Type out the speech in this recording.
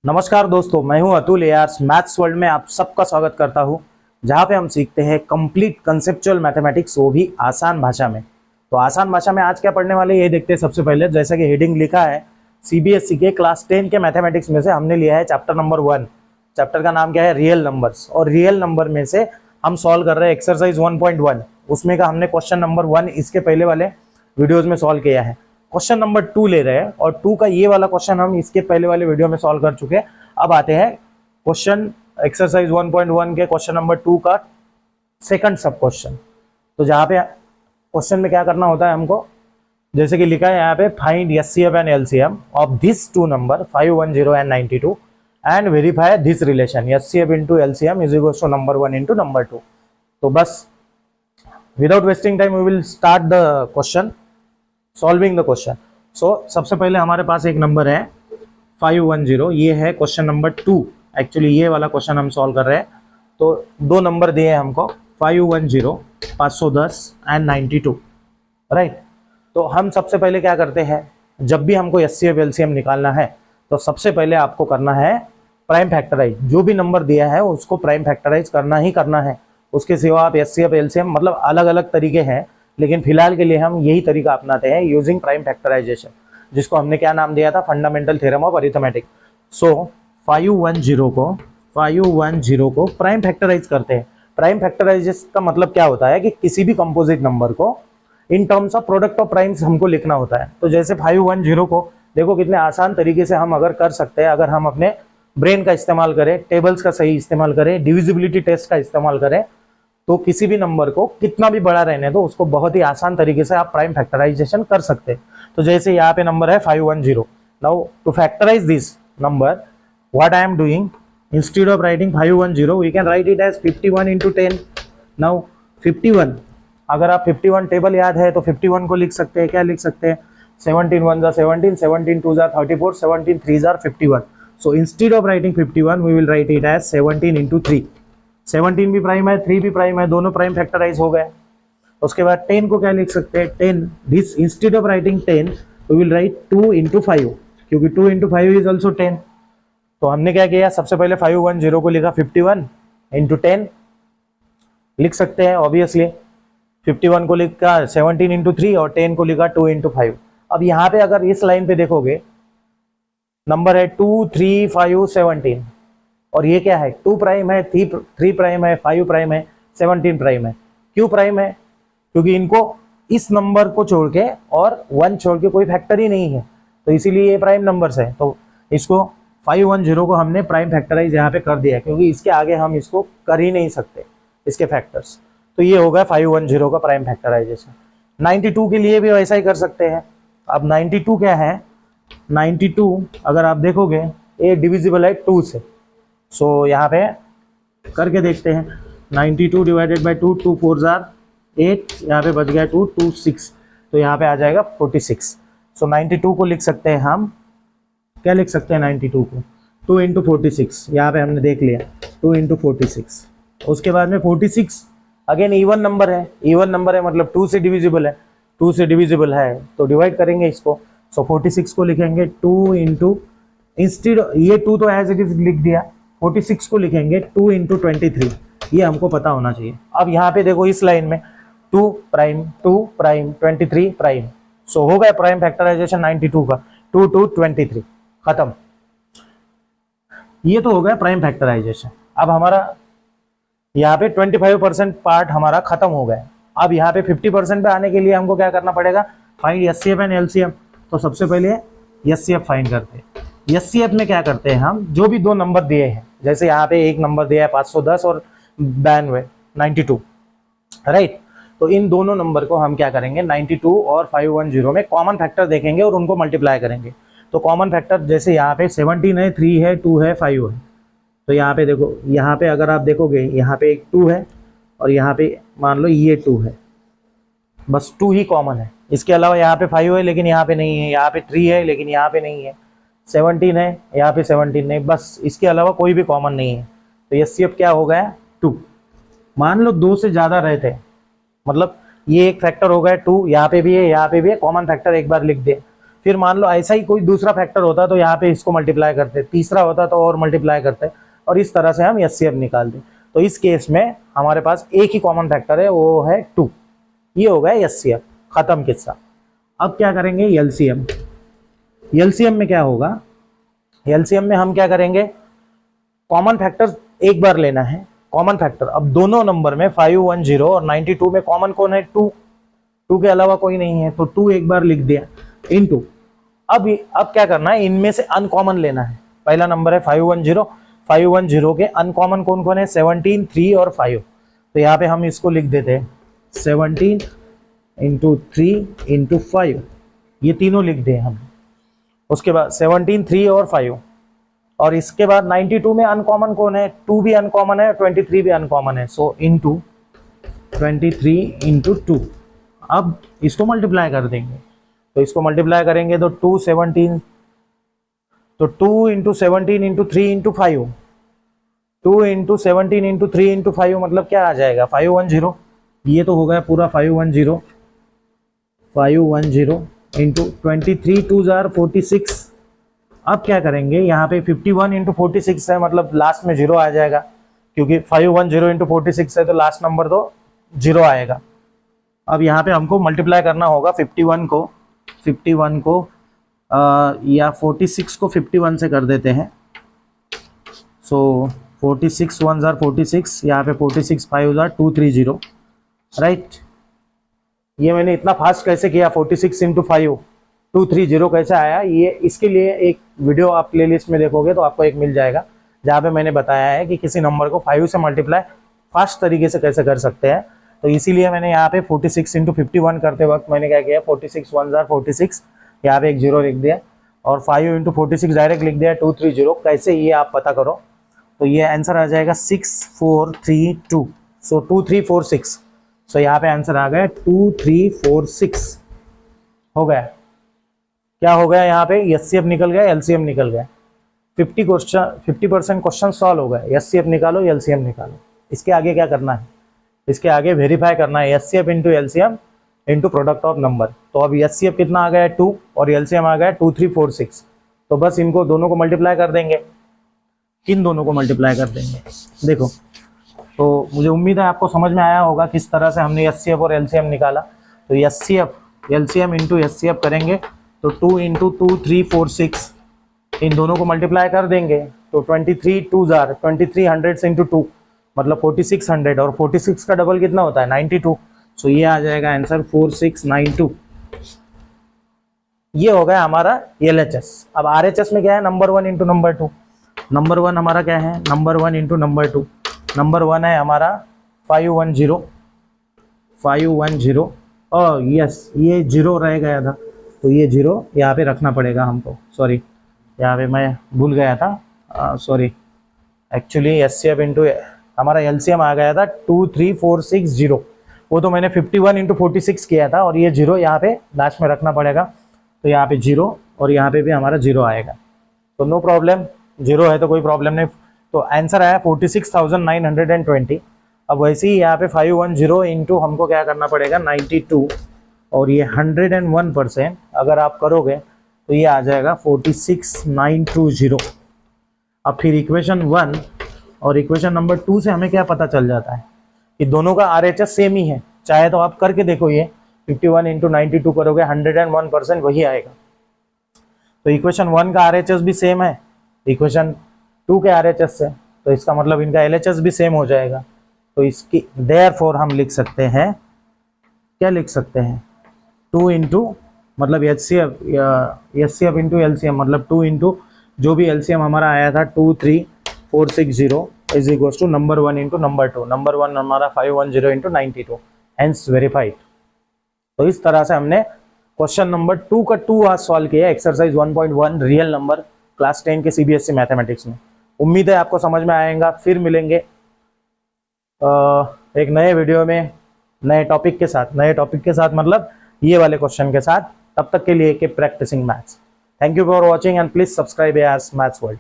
नमस्कार दोस्तों, मैं हूं अतुल एआर्स मैथ्स वर्ल्ड में आप सबका स्वागत करता हूं, जहां पे हम सीखते हैं कंप्लीट कंसेप्चुअल मैथमेटिक्स, वो भी आसान भाषा में। तो आसान भाषा में आज क्या पढ़ने वाले ये देखते हैं। सबसे पहले जैसा कि हेडिंग लिखा है, सीबीएसई के क्लास 10 के मैथमेटिक्स में से हमने लिया है चैप्टर नंबर 1। चैप्टर का नाम क्या है? Real numbers. और रियल नंबर में से हम सॉल्व कर रहे हैं एक्सरसाइज 1.1। उसमें का हमने क्वेश्चन नंबर 1 इसके पहले वाले वीडियोज में सॉल्व किया है। क्वेश्चन नंबर 2 ले रहे हैं और 2 का ये वाला क्वेश्चन हम इसके पहले वाले वीडियो में सॉल्व कर चुके हैं। अब आते हैं क्वेश्चन एक्सरसाइज 1.1 के क्वेश्चन नंबर 2 का सेकंड सब क्वेश्चन। तो जहाँ पे क्वेश्चन में क्या करना होता है हमको, जैसे कि लिखा है यहाँ पे, find HCF and LCM of this two number 510 and 92 and verify this relation HCF into LCM is equal to number 1 into number 2। तो बस without wasting time we will start the question, solving the question. So सबसे पहले हमारे पास एक number है 510, ये है question number 2। Actually ये वाला क्वेश्चन हम सॉल्व कर रहे हैं। तो दो नंबर दिए हैं हमको, 510, 510 एंड 92, राइट। तो हम सबसे पहले क्या करते हैं, जब भी हमको एचसीएफ एलसीएम निकालना है तो सबसे पहले आपको करना है प्राइम फैक्टराइज। जो भी नंबर दिया है उसको प्राइम फैक्टराइज करना ही करना है। उसके सिवा आप एचसीएफ एलसीएम, मतलब अलग अलग तरीके हैं, लेकिन फिलहाल के लिए हम यही तरीका अपनाते हैं, यूजिंग प्राइम फैक्टराइजेशन, जिसको हमने क्या नाम दिया था? Fundamental theorem of arithmetic. So 510 को प्राइम फैक्टराइज करते हैं। प्राइम फैक्टराइजेशन का मतलब क्या होता है कि किसी भी कंपोजिट नंबर को in terms of product of primes हमको लिखना होता है। तो जैसे 510 को देखो कितने आसान तरीके से हम अगर कर सकते हैं, अगर हम अपने ब्रेन का इस्तेमाल करें, टेबल्स का सही इस्तेमाल करें, डिविजिबिलिटी टेस्ट का इस्तेमाल करें, तो किसी भी नंबर को कितना भी बड़ा रहने दो, उसको बहुत ही आसान तरीके से आप प्राइम फैक्टराइजेशन कर सकते हैं। तो जैसे यहाँ पे नंबर है 510। Now to factorise this number, what I am doing, instead of writing 510 we can write it as 51 into 10। Now 51, अगर आप 51 टेबल याद है तो 51 को लिख सकते हैं, क्या लिख सकते हैं? 17 1 जा 17, 17 2 जा 34, 17 3 जा 51। So instead of writing 51 we will write it as 17 into 3। 17 भी प्राइम है, 3 भी प्राइम है, दोनों प्राइम फैक्टराइज हो गए। उसके बाद 10 को क्या लिख सकते हैं? 10 this, instead of writing 10 we will write 2 into 5, क्योंकि 2 इंटू 5 इज ऑल्सो 10। तो हमने क्या किया, सबसे पहले 510 को लिखा 51 इंटू 10 लिख सकते हैं ऑब्वियसली। 51 को लिखा 17 इंटू 3 और 10 को लिखा 2 इंटू 5। अब यहाँ पे अगर इस लाइन पे देखोगे, नंबर है 2 3 5 17, और ये क्या है? 2 प्राइम है, 3 प्राइम है, 5 प्राइम है, 17 प्राइम है। क्यों प्राइम है? क्योंकि इनको इस नंबर को छोड़ के और 1 छोड़ के कोई फैक्टर ही नहीं है, तो इसीलिए ये प्राइम नंबर्स है। तो इसको 510 को हमने प्राइम फैक्टराइज यहाँ पे कर दिया, क्योंकि इसके आगे हम इसको कर ही नहीं सकते इसके फैक्टर्स। तो ये हो गया 510 का प्राइम फैक्टराइजेशन। 92 के लिए भी वैसा ही कर सकते हैं। अब 92 क्या है? 92 अगर आप देखोगे, ये डिविजिबल है 2 से। सो यहाँ पे करके देखते हैं, 92 डिवाइडेड बाई 2, 2 4 जार 8, यहाँ पे बच गया 2, 2 6, तो यहाँ पे आ जाएगा 46। सो 92 को लिख सकते हैं हम, क्या लिख सकते हैं 92 को? 2 इंटू 46, यहाँ पे हमने देख लिया 2 इंटू 46। उसके बाद में 46 अगेन इवन नंबर है, इवन नंबर है मतलब 2 से डिविजिबल है, 2 से डिविजिबल है तो डिवाइड करेंगे इसको। सो 46 को लिखेंगे 2 इंटू, इंस्टेड ये 2 तो एज इट इज लिख दिया, 46 को लिखेंगे 2 इंटू 23। ये हमको पता होना चाहिए। अब यहाँ पे देखो इस लाइन में 2 प्राइम 23 प्राइम, सो हो गया प्राइम फैक्टराइजेशन 92 का, 2 2 23, खत्म। ये तो हो गया प्राइम फैक्टराइजेशन। अब हमारा यहाँ पे 25% पार्ट हमारा खत्म हो गया। अब यहाँ पे 50% पे आने के लिए हमको क्या करना पड़ेगा? Find HCF and LCM. तो सबसे पहले एचसीएफ फाइंड करते हैं। एचसीएफ में क्या करते हैं हम, जो भी दो नंबर दिए हैं, जैसे यहाँ पे एक नंबर दिया है 510 और 92, राइट। तो इन दोनों नंबर को हम क्या करेंगे, 92 और 510 में कॉमन फैक्टर देखेंगे और उनको मल्टीप्लाई करेंगे। तो कॉमन फैक्टर जैसे यहाँ पे 17 है, 3 है, 2 है, 5 है। तो यहाँ पे देखो, यहाँ पे अगर आप देखोगे, यहाँ पे एक 2 है और यहाँ पे मान लो ये 2 है, बस 2 ही कॉमन है। इसके अलावा यहाँ पे 5 है लेकिन यहाँ पे नहीं है, यहाँ पे 3 है लेकिन यहाँ पे नहीं है, 17 है यहाँ पे 17 नहीं, बस इसके अलावा कोई भी कॉमन नहीं है। तो एचसीएफ क्या हो गया? 2। मान लो 2 से ज़्यादा रहते मतलब ये एक फैक्टर हो गया 2, यहाँ पे भी है, यहाँ पे भी है, कॉमन फैक्टर एक बार लिख दे। फिर मान लो ऐसा ही कोई दूसरा फैक्टर होता तो यहाँ पे इसको मल्टीप्लाई करते, तीसरा होता तो और मल्टीप्लाई करते, और इस तरह से हम एचसीएफ निकालते। तो इस केस में हमारे पास एक ही कॉमन फैक्टर है, वो है 2। ये हो गया एचसीएफ, खत्म किस्सा। अब क्या करेंगे एलसीएम। एलसीएम में क्या होगा, एलसीएम में हम क्या करेंगे, कॉमन फैक्टर एक बार लेना है, कॉमन फैक्टर। अब दोनों नंबर में 510 और 92 में कॉमन कौन है, 2, 2 के अलावा कोई नहीं है, तो 2 एक बार लिख दिया इनटू। अब क्या करना है, इनमें से अनकॉमन लेना है। पहला नंबर है 510, 510 के अनकॉमन कौन कौन है, 17, 3 और 5। तो यहाँ पे हम इसको लिख देते हैं 17 इंटू 3 इंटू 5, ये तीनों लिख दिए हम। उसके बाद 17, 3 और 5, और इसके बाद 92 में अनकॉमन कौन है, 2 भी अनकॉमन है, 23 भी अनकॉमन है, सो इंटू 23 इंटू 2। अब इसको मल्टीप्लाई कर देंगे, तो इसको मल्टीप्लाई करेंगे तो 2 17, तो 2 into 17 into 3 into 5, 2 into 17 into 3 into 5 मतलब क्या आ जाएगा, 510। ये तो हो गया पूरा 510, 510 इंटू 23 2 जार 46। अब क्या करेंगे, यहाँ पे 51 इंटू 46 है, मतलब लास्ट में 0 आ जाएगा, क्योंकि 510 इंटू 46 है तो लास्ट नंबर तो 0 आएगा। अब यहाँ पे हमको मल्टीप्लाई करना होगा 51 को या 46 को 51 से कर देते हैं। सो 46 1 जार 46, यहाँ पे 46 5 जार 230, राइट। ये मैंने इतना फास्ट कैसे किया, 46 इंटू 5 230 कैसे आया, ये इसके लिए एक वीडियो आप प्लेलिस्ट में देखोगे तो आपको एक मिल जाएगा, जहाँ पे मैंने बताया है कि किसी नंबर को 5 से मल्टीप्लाई फास्ट तरीके से कैसे कर सकते हैं। तो इसीलिए मैंने यहाँ पे 46 इंटू 51 करते वक्त मैंने क्या किया, 46 1 जार 46, यहाँ पे एक 0 लिख दिया, और 5 इंटू 46 डायरेक्ट लिख दिया 230। कैसे, ये आप पता करो। तो ये आंसर आ जाएगा 6432, सो 2346। सो यहाँ पे आंसर आ गया 2346 हो गया। क्या हो गया यहाँ पे, एचसीएफ निकल गया, एलसीएम निकल गया। 50% क्वेश्चन सॉल्व हो गए। एचसीएफ निकालो, एलसीएम निकालो। इसके आगे क्या करना है, इसके आगे वेरीफाई करना है HCF into LCM into product of number. तो अब एचसीएफ कितना आ गया, 2, और एलसीएम आ गया 2346। तो बस इनको दोनों को मल्टीप्लाई कर देंगे, किन दोनों को मल्टीप्लाई कर देंगे, देखो। तो मुझे उम्मीद है आपको समझ में आया होगा किस तरह से हमने एचसीएफ और एलसीएम निकाला। तो एचसीएफ एलसीएम इंटू एचसीएफ करेंगे तो 2 इंटू 2346, इन दोनों को मल्टीप्लाई कर देंगे तो 23 2 जार 2300 इंटू 2 मतलब 4600, और 46 का डबल कितना होता है, 92। सो ये आ जाएगा आंसर 4692। ये हो गया हमारा एलएचएस। अब आरएचएस में क्या है, नंबर 1 इंटू नंबर 2। नंबर 1 हमारा क्या है, नंबर 1 इंटू नंबर 2। नंबर 1 है हमारा 510, और यस ये 0 रह गया था, तो ये 0 यहाँ पे रखना पड़ेगा हमको, सॉरी यहाँ पे मैं भूल गया था, सॉरी। एक्चुअली एचसीएफ इंटू हमारा एलसीएम आ गया था 23460, वो तो मैंने 51 इंटू 46 किया था, और ये 0 यहाँ पे लास्ट में रखना पड़ेगा। तो यहाँ पे 0 और यहाँ पे भी हमारा 0 आएगा, तो नो प्रॉब्लम, 0 है तो कोई प्रॉब्लम नहीं। तो आंसर आया 46,920। अब वैसे ही यहाँ पे 510 इंटू हमको क्या करना पड़ेगा 92, और ये 101% अगर आप करोगे तो ये आ जाएगा 46920। अब फिर इक्वेशन 1 और इक्वेशन नंबर 2 से हमें क्या पता चल जाता है कि दोनों का आरएचएस सेम ही है। चाहे तो आप करके देखो, ये 51 इंटू 92 करोगे 101% वही आएगा। तो इक्वेशन 1 का आरएचएस भी सेम है इक्वेशन 2 के आरएचएस से, तो इसका मतलब इनका एलएचएस भी सेम हो जाएगा। तो इसकी देयरफॉर हम लिख सकते हैं, क्या लिख सकते हैं, 2 इंटू मतलब एचसीएफ इंटू एलसीएम, मतलब 2 इंटू जो भी एलसीएम हमारा आया था 23460 is equal to number 1 into number 2। Number 1 हमारा 510 इंटू 92, हेंस वेरीफाइड। तो इस तरह से हमने क्वेश्चन नंबर 2 का 2 आज सॉल्व किया, एक्सरसाइज 1.1 रियल नंबर क्लास 10 के सीबीएसई मैथमेटिक्स में। उम्मीद है आपको समझ में आएगा। फिर मिलेंगे एक नए वीडियो में नए टॉपिक के साथ मतलब ये वाले क्वेश्चन के साथ। तब तक के लिए keep practising maths. Thank you for watching and please subscribe as maths world.